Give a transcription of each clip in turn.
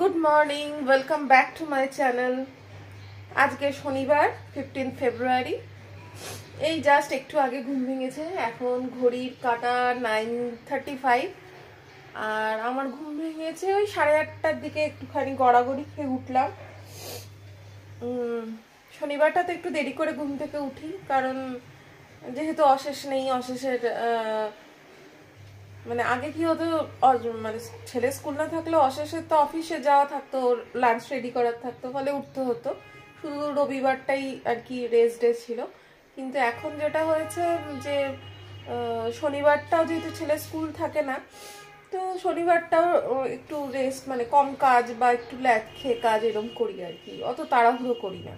Good morning, welcome back to my channel. আজকে শনিবার 15 ফেব্রুয়ারি। এই জাস্ট একটু আগে ঘুম ভেঙেছে। এখন ঘড়ির কাঁটা 9:35 আর আমার ঘুম ভেঙেছে ওই 8:30টার দিকে। একটুখানি গড়াগড়ি খেয়ে উঠলাম। শনিবারটা তো একটু দেরি করে ঘুম থেকে উঠি, কারণ যেহেতু অশেষ নেই, অশেষের মানে আগে কি হতো, মানে ছেলে স্কুল না থাকলে অশেষের তো অফিসে যাওয়া থাকতো, লাঞ্চ রেডি করার থাকতো, ফলে উঠতে হতো। শুধু রবিবারটাই আর কি রেস্ট ডে ছিল। কিন্তু এখন যেটা হয়েছে যে শনিবারটাও যেহেতু ছেলে স্কুল থাকে না, তো শনিবারটাও একটু রেস্ট, মানে কম কাজ বা একটু ল্যাদ খেয়ে কাজ এরকম করি আর কি, অত তাড়াহুড়ো করি না।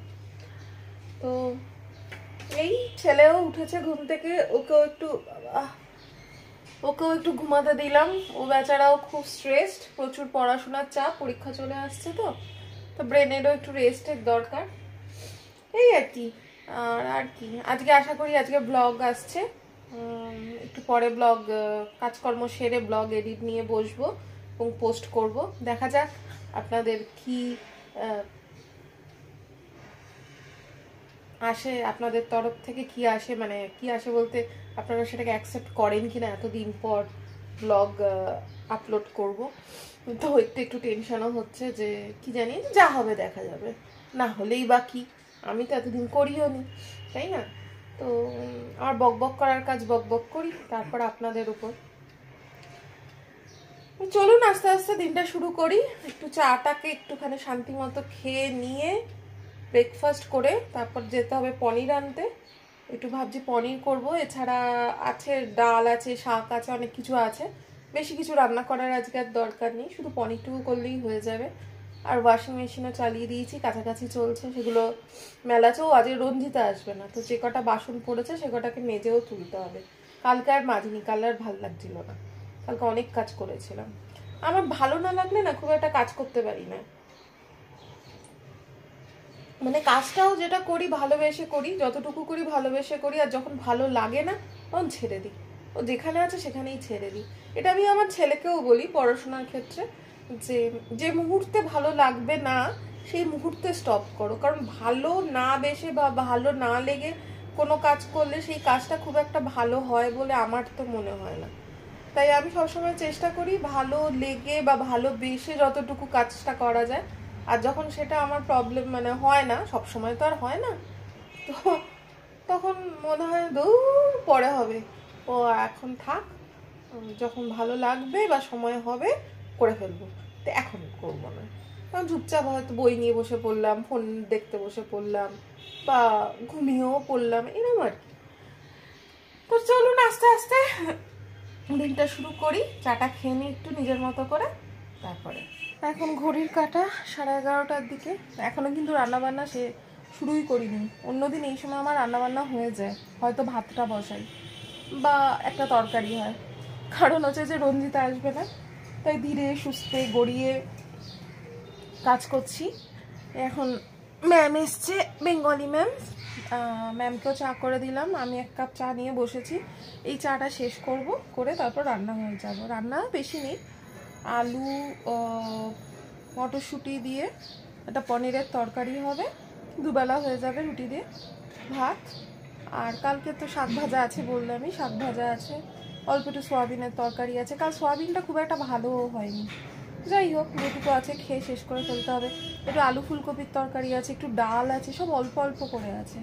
তো এই ছেলেও উঠেছে ঘুম থেকে, ওকেও একটু ঘুমাতে দিলাম। ও বেচারাও খুব স্ট্রেসড, প্রচুর পড়াশোনার চাপ, পরীক্ষা চলে আসছে তো ব্রেনেরও একটু রেস্টের দরকার, এই আর কি। আর কি আজকে আশা করি আজকে ব্লগ আসছে, একটু পরে ব্লগ কাজকর্ম সেরে ব্লগ এডিট নিয়ে বসবো এবং পোস্ট করব। দেখা যাক আপনাদের কি আসে, আপনাদের তরফ থেকে কি আসে, মানে কি আসে বলতে আপনারা সেটাকে অ্যাকসেপ্ট করেন কিনা। এতদিন পর ব্লগ আপলোড করব, তো একটু টেনশনও হচ্ছে যে কি জানি, যা হবে দেখা যাবে, না হলেই বা কি, আমি তো এতদিন করিও নি, তাই না? তো আমার বকবক করার কাজ বকবক করি, তারপর আপনাদের উপর। চলুন আস্তে আস্তে দিনটা শুরু করি। একটু চাটাকে একটুখানি শান্তি মতো খেয়ে নিয়ে ব্রেকফাস্ট করে তারপর যেতে হবে পনির আনতে। একটু ভাবছি পনির করব, এছাড়া আছে ডাল আছে, শাক আছে, অনেক কিছু আছে। বেশি কিছু রান্না করার আজকে আর দরকার নেই, শুধু পনিরটুকু করলেই হয়ে যাবে। আর ওয়াশিং মেশিনও চালিয়ে দিয়েছি, কাছাকাছি চলছে, সেগুলো মেলাচেও। আজকে রঞ্জিতা আসবে না, তো যে কটা বাসন পড়েছে সে কটাকে মেজেও তুলতে হবে। কালকে আর মাজিনি, কাল আর ভাল লাগছিল না, কালকে অনেক কাজ করেছিলাম। আমার ভালো না লাগলে না খুব একটা কাজ করতে পারি না, মানে কাজটাও যেটা করি ভালোবেসে করি, যতটুকু করি ভালোবেসে করি, আর যখন ভালো লাগে না তখন ছেড়ে দিই। ও যেখানে আছে সেখানেই ছেড়ে দিই। এটা আমি আমার ছেলেকেও বলি পড়াশোনার ক্ষেত্রে, যে যে মুহূর্তে ভালো লাগবে না সেই মুহূর্তে স্টপ করো, কারণ ভালো না বেসে বা ভালো না লেগে কোনো কাজ করলে সেই কাজটা খুব একটা ভালো হয় বলে আমার তো মনে হয় না। তাই আমি সবসময় চেষ্টা করি ভালো লেগে বা ভালোবেসে যতটুকু কাজটা করা যায়। আর যখন সেটা আমার প্রবলেম মানে হয় না, সব সময় তো আর হয় না, তো তখন মনে হয় দূর পরে হবে, ও এখন থাক, যখন ভালো লাগবে বা সময় হবে করে ফেলবো, তো এখন করবো না। কারণ চুপচাপ হয়তো বই নিয়ে বসে পড়লাম, ফোন দেখতে বসে পড়লাম, বা ঘুমিয়েও পড়লাম, এরকম আর কি। তো চলুন আস্তে আস্তে দিনটা শুরু করি। চাটা খেয়ে নিই একটু নিজের মতো করে, তারপরে। এখন ঘড়ির কাঁটা 11:30টার দিকে, এখনো কিন্তু রান্নাবান্না শুরুই করিনি। অন্যদিন এই সময় আমার রান্নাবান্না হয়ে যায়, হয়তো ভাতটা বসাই বা একটা তরকারি হয়, কারণ হচ্ছে যে রঞ্জিতা আসবে না, তাই ধীরে সুস্থে গড়িয়ে কাজ করছি। এখন ম্যাম এসছে, বেঙ্গলি ম্যাম, ম্যামকেও চা করে দিলাম, আমি 1 কাপ চা নিয়ে বসেছি। এই চাটা শেষ করব, করে তারপর রান্না হয়ে যাব। রান্না বেশি নেই, আলু মটরশুঁটি দিয়ে একটা পনিরের তরকারি হবে, দুবেলা হয়ে যাবে রুটি দিয়ে, ভাত। আর কালকে তো শাক ভাজা আছে বললামই, শাক ভাজা আছে, অল্প একটু সোয়াবিনের তরকারি আছে। কাল সোয়াবিনটা খুব একটা ভালোও হয়নি, যাই হোক যেটুকু আছে খেয়ে শেষ করে ফেলতে হবে। একটু আলু ফুলকপির তরকারি আছে, একটু ডাল আছে, সব অল্প অল্প করে আছে।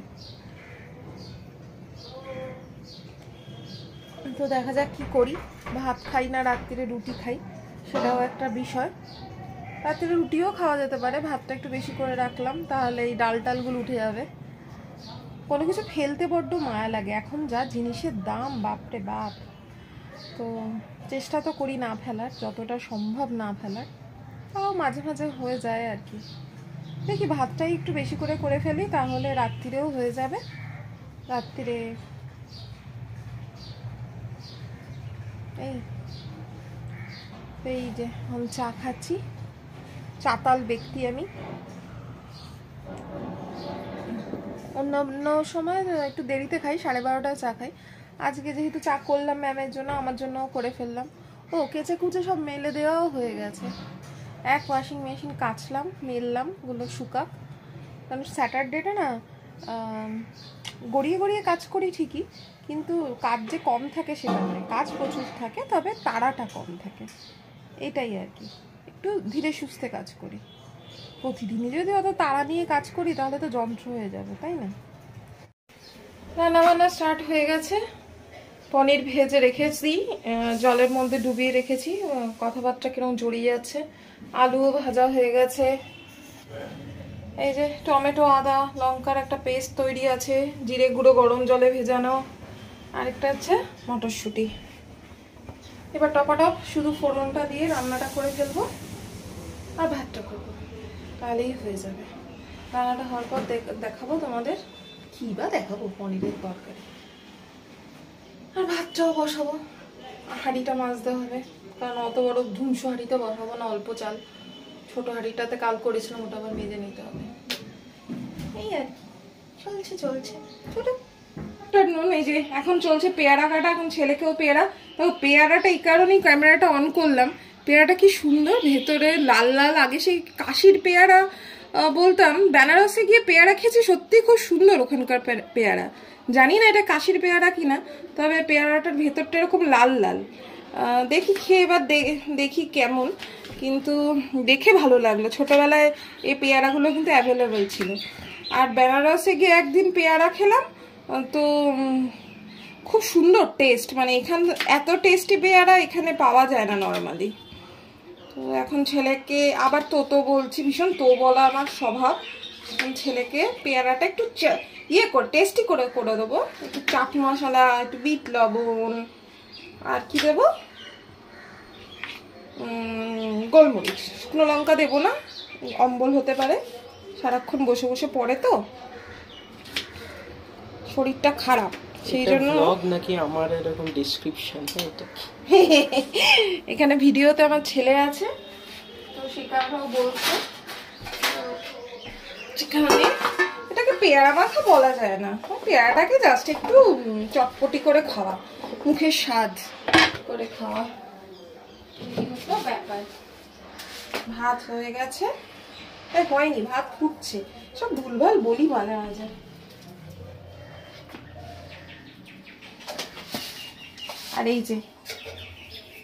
তো দেখা যাক কি করি, ভাত খাই না রাত্রিরে রুটি খাই সেটাও একটা বিষয়। রাত্রিরে রুটিও খাওয়া যেতে পারে, ভাতটা একটু বেশি করে রাখলাম, তাহলে এই ডাল টালগুলো উঠে যাবে। কোনো কিছু ফেলতে বড্ড মায়া লাগে, এখন যা জিনিসের দাম, বাপরে বাপ। তো চেষ্টা তো করি না ফেলার, যতটা সম্ভব না ফেলার, তাও মাঝে মাঝে হয়ে যায় আর কি। দেখি ভাতটাই একটু বেশি করে করে ফেলি, তাহলে রাত্রিরেও হয়ে যাবে। রাত্রিরে এই যে আমি চা খাচ্ছি, চাতাল ব্যক্তি আমি। অন্য সময় একটু দেরিতে খাই, 12:30টায় চা খাই। আজকে যেহেতু চা করলাম ম্যামের জন্য, আমার জন্যও করে ফেললাম। ও কেচে কুচে সব মেলে দেওয়াও হয়ে গেছে, এক ওয়াশিং মেশিন কাচলাম, মেললাম, ওগুলো শুকাক। কারণ স্যাটারডেটা না গড়িয়ে গড়িয়ে কাজ করি ঠিকই, কিন্তু কাজ যে কম থাকে সেটা নয়, কাজ প্রচুর থাকে, তবে তাড়াটা কম থাকে, এটাই আর কি। একটু ধীরে সুস্থে কাজ করি। প্রতিদিনই যদি অত তাড়া নিয়ে কাজ করি তাহলে তো যন্ত্র হয়ে যাবে, তাই না? রান্না বান্না স্টার্ট হয়ে গেছে। পনির ভেজে রেখেছি, জলের মধ্যে ডুবিয়ে রেখেছি, কথাবার্তা কিরকম জড়িয়ে যাচ্ছে। আলুও ভাজা হয়ে গেছে। এই যে টমেটো, আদা, লঙ্কার একটা পেস্ট তৈরি আছে, জিরে গুঁড়ো গরম জলে ভেজানো। আরেকটা হচ্ছে মটরশুঁটি। এবার টপাটপ শুধু ফোড়নটা দিয়ে রান্নাটা করে ফেলবো আর ভাতটা করবো, তাহলেই হয়ে যাবে। রান্নাটা হওয়ার পর দেখাবো তোমাদের। কী বা দেখাবো, পনিরের তরকারি। আর ভাতটাও বসাবো, হাঁড়িটা মাজতে হবে, কারণ অত বড় ধুমসো হাঁড়িতে বসাবো না, অল্প চাল। ছোট হাঁড়িটাতে কাল করেছিলাম, ওটা আবার মেজে নিতে হবে। এই আর চলছে চলছে ছোটো নুন। এই যে এখন চলছে পেয়ারা কাটা, এখন ছেলেকেও পেয়ারা। দেখো পেয়ারাটা এই কারণেই ক্যামেরাটা অন করলাম, পেয়ারাটা কি সুন্দর ভেতরে লাল লাল। আগে সেই কাশির পেয়ারা বলতাম, বেনারসে গিয়ে পেয়ারা খেয়েছি, সত্যি খুব সুন্দর ওখানকার পেয়ারা। জানি না এটা কাশির পেয়ারা কিনা, তবে পেয়ারাটার ভেতরটা এরকম লাল লাল। দেখি খেয়ে এবার দেখি কেমন, কিন্তু দেখে ভালো লাগলো। ছোটবেলায় এই পেয়ারাগুলো কিন্তু অ্যাভেলেবেল ছিল। আর বেনারসে গিয়ে একদিন পেয়ারা খেলাম, তো খুব সুন্দর টেস্ট, মানে এখান এত টেস্টি পেয়ারা এখানে পাওয়া যায় না নর্মালি। তো এখন ছেলেকে আবার তো বলছি, ভীষণ তো বলা আমার স্বভাব। ছেলেকে পেয়ারাটা একটু টেস্টি করে করে দেবো। একটু চাট মশলা, একটু বিট লবণ, আর কি দেবো, গোলমরিচ, শুকনো লঙ্কা দেবো না, অম্বল হতে পারে, সারাক্ষণ বসে বসে পড়ে তো, শরীরটা খারাপ, সেই জন্য। ব্লগ নাকি আমার এরকম ডেসক্রিপশন? এটা এখানে ভিডিওতে আমার ছেলে আছে, তো সেই কারণেও বলছে। সেখানে এটাকে পেয়ারা মাখা বলা যায় না, পেয়ারাটাকে জাস্ট একটু চটপটি করে খাওয়া, মুখের স্বাদ করে খাওয়া, ব্যাপার। ভাত হয়ে গেছে, হয়নি, ভাত ফুটছে, সব ভুলভাল বলি মাঝে মাঝে। আর এই যে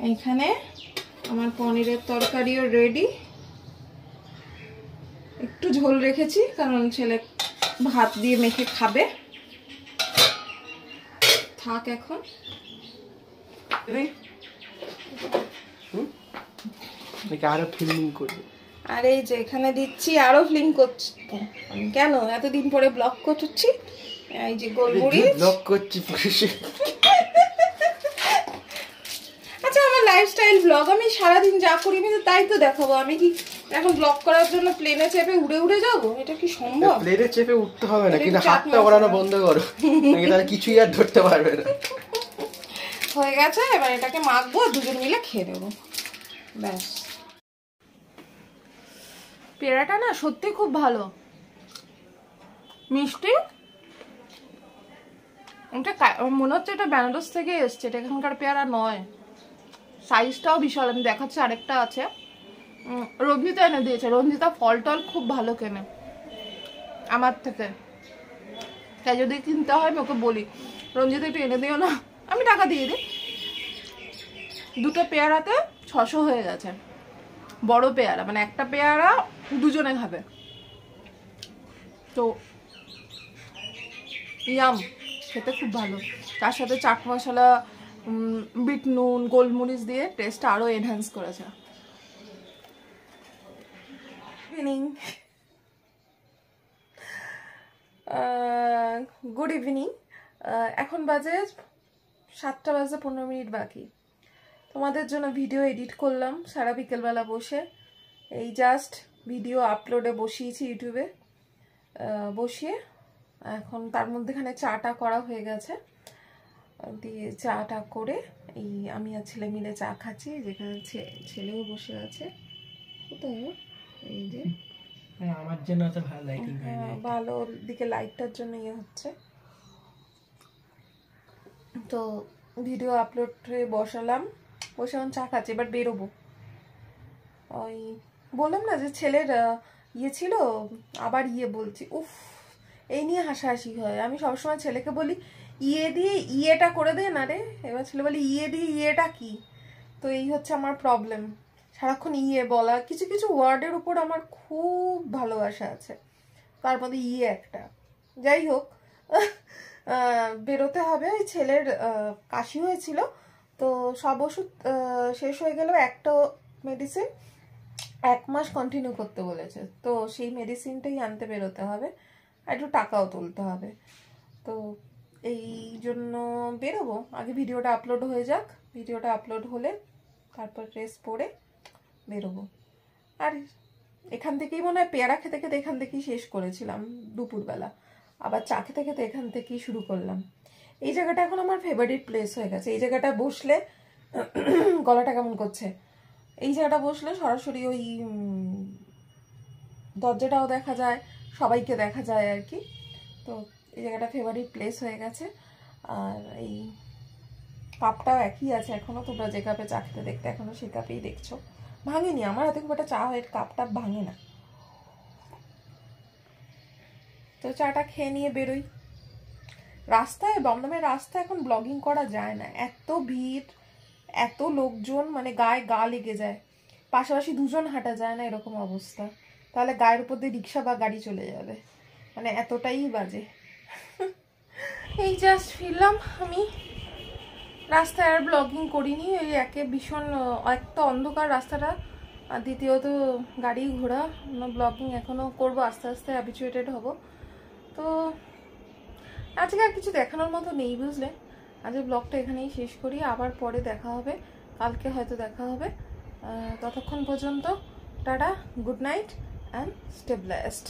এইখানে আমার পনিরের তরকারিও রেডি। একটু ঝোল রেখেছি কারণ ছেলে ভাত দিয়ে মেখে খাবে, থাক এখন। আরো ফিল্মিং করবে। আর এই যে এখানে দিচ্ছি, আরো ফিল্ম করছি। কেন এতদিন পরে ব্লগ করছি? এই যে গোলমরিচ ব্লগ করছি। আচ্ছা, আমার লাইফস্টাইল ব্লগ, আমি সারাদিন যা করি তাই তো দেখাবো। আমি কি এখন ব্লগ করার জন্য প্লেনে চেপে উড়ে উড়ে যাবো? এটা কি সম্ভব? প্লেনে চেপে উঠতে হবে না, কিন্তু হাতটা ওড়ানো বন্ধ করো, তাহলে কিছুই আর ধরতে পারবে না। হয়ে গেছে, এবার এটাকে মাখবো, দুজন মিলে খেয়ে নেবো, ব্যাস। পেয়ারাটা না সত্যি খুব ভালো, মিষ্টি। এটা মনে হচ্ছে এটা বেনারস থেকে এসছে, এটা এখানকার পেয়ারা নয়। সাইজটাও বিশাল, আমি দেখাচ্ছি, আরেকটা আছে, রঞ্জিতা এনে দিয়েছে। রঞ্জিতা ফল টল খুব ভালো কেনে আমার থেকে, তাই যদি কিনতে হয় আমি ওকে বলি, রঞ্জিতা একটু এনে দিও না, আমি টাকা দিয়ে দিই। দুটো পেয়ারাতে 600 হয়ে গেছে, বড় পেয়ারা, মানে একটা পেয়ারা দুজনে খাবে। তো ইয়াম, খেতে খুব ভালো। তার সাথে চাট মশলা, বিট নুন, গোলমরিচ দিয়ে টেস্টটা আরো এনহ্যান্স করেছে। Good evening. এখন বাজে 7টা বাজে 15 মিনিট বাকি। তোমাদের জন্য ভিডিও এডিট করলাম সারা বিকেলবেলা বসে। এই জাস্ট ভিডিও আপলোডে বসিয়েছি ইউটিউবে, বসিয়ে এখন তার মধ্যেখানে চাটা করা হয়ে গেছে, দিয়ে চাটা করে এই আমি আর ছেলে মিলে চা খাচ্ছি। যেখানে ছেলেও বসে আছে, কোথায় এই যে আমার জন্য তো ভালো লাইটিং, ভালো দিকে লাইটটার জন্য ইয়ে হচ্ছে। তো ভিডিও আপলোড হয়ে বসালাম, বসে এখন চা খাচ্ছি। এবার বেরোবো, ওই বললাম না যে ছেলের ইয়ে ছিল, আবার ইয়ে বলছি, উফ এই নিয়ে হাসাহাসি হয়। আমি সবসময় ছেলেকে বলি ইয়ে দিয়ে ইয়েটা করে দে না রে, এবার ছেলে বলি ইয়ে দিয়ে ইয়েটা কি। তো এই হচ্ছে আমার প্রবলেম, সারাক্ষণ ইয়ে বলা। কিছু কিছু ওয়ার্ডের উপর আমার খুব ভালোবাসা আছে, তার মধ্যে ইয়ে একটা। যাই হোক, বেরোতে হবে। ওই ছেলের কাশি হয়েছিল, তো সব ওষুধ শেষ হয়ে গেল, একটা মেডিসিন 1 মাস কন্টিনিউ করতে বলেছে, তো সেই মেডিসিনটাই আনতে বেরোতে হবে, আর একটু টাকাও তুলতে হবে। তো এই জন্য বেরোবো। আগে ভিডিওটা আপলোড হয়ে যাক, ভিডিওটা আপলোড হলে তারপর ড্রেস পরে বেরোবো। আর এখান থেকেই মনে হয় পেয়ারা খেতে খেতে এখান থেকেই শেষ করেছিলাম দুপুরবেলা, আবার চা খেতে খেতে এখান থেকেই শুরু করলাম। এই জায়গাটা এখন আমার ফেভারিট প্লেস হয়ে গেছে। এই জায়গাটা বসলে গলাটা কেমন করছে, এই জায়গাটা বসলে সরাসরি ওই দরজাটাও দেখা যায়, সবাইকে দেখা যায় আর কি। তো এই জায়গাটা ফেভারিট প্লেস হয়ে গেছে। আর এই কাপটাও একই আছে এখনো, তোমরা যে কাপে চা খেতে দেখতে এখনো সেই কাপেই দেখছো, ভাঙেনি। আমার হাতে খুব একটা চা হয়, কাপটা ভাঙে না। তো চাটা খেয়ে নিয়ে বেরোই। রাস্তায়, দমদমের রাস্তায় এখন ব্লগিং করা যায় না, এত ভিড়, এত লোকজন, মানে গায়ে গা লেগে যায়। পাশাপাশি দুজন হাঁটা যায় না, এরকম অবস্থা। তাহলে গায়ের উপর দিয়ে রিক্সা বা গাড়ি চলে যাবে, মানে এতটাই বাজে। এই জাস্ট ফিরলাম আমি। রাস্তায় আর ব্লগিং করিনি, ওই একে ভীষণ, এক তো অন্ধকার রাস্তাটা, আর দ্বিতীয়ত গাড়ি ঘোড়া, ব্লগিং এখনও করবো, আস্তে আস্তে হ্যাবিচুয়েটেড হব। তো আজকে আর কিছু দেখানোর মতো নেই, বুঝলে। আজকে ব্লগটা এখানেই শেষ করি, আবার পরে দেখা হবে, কালকে হয়তো দেখা হবে। ততক্ষণ পর্যন্ত tata, good night and stay blessed.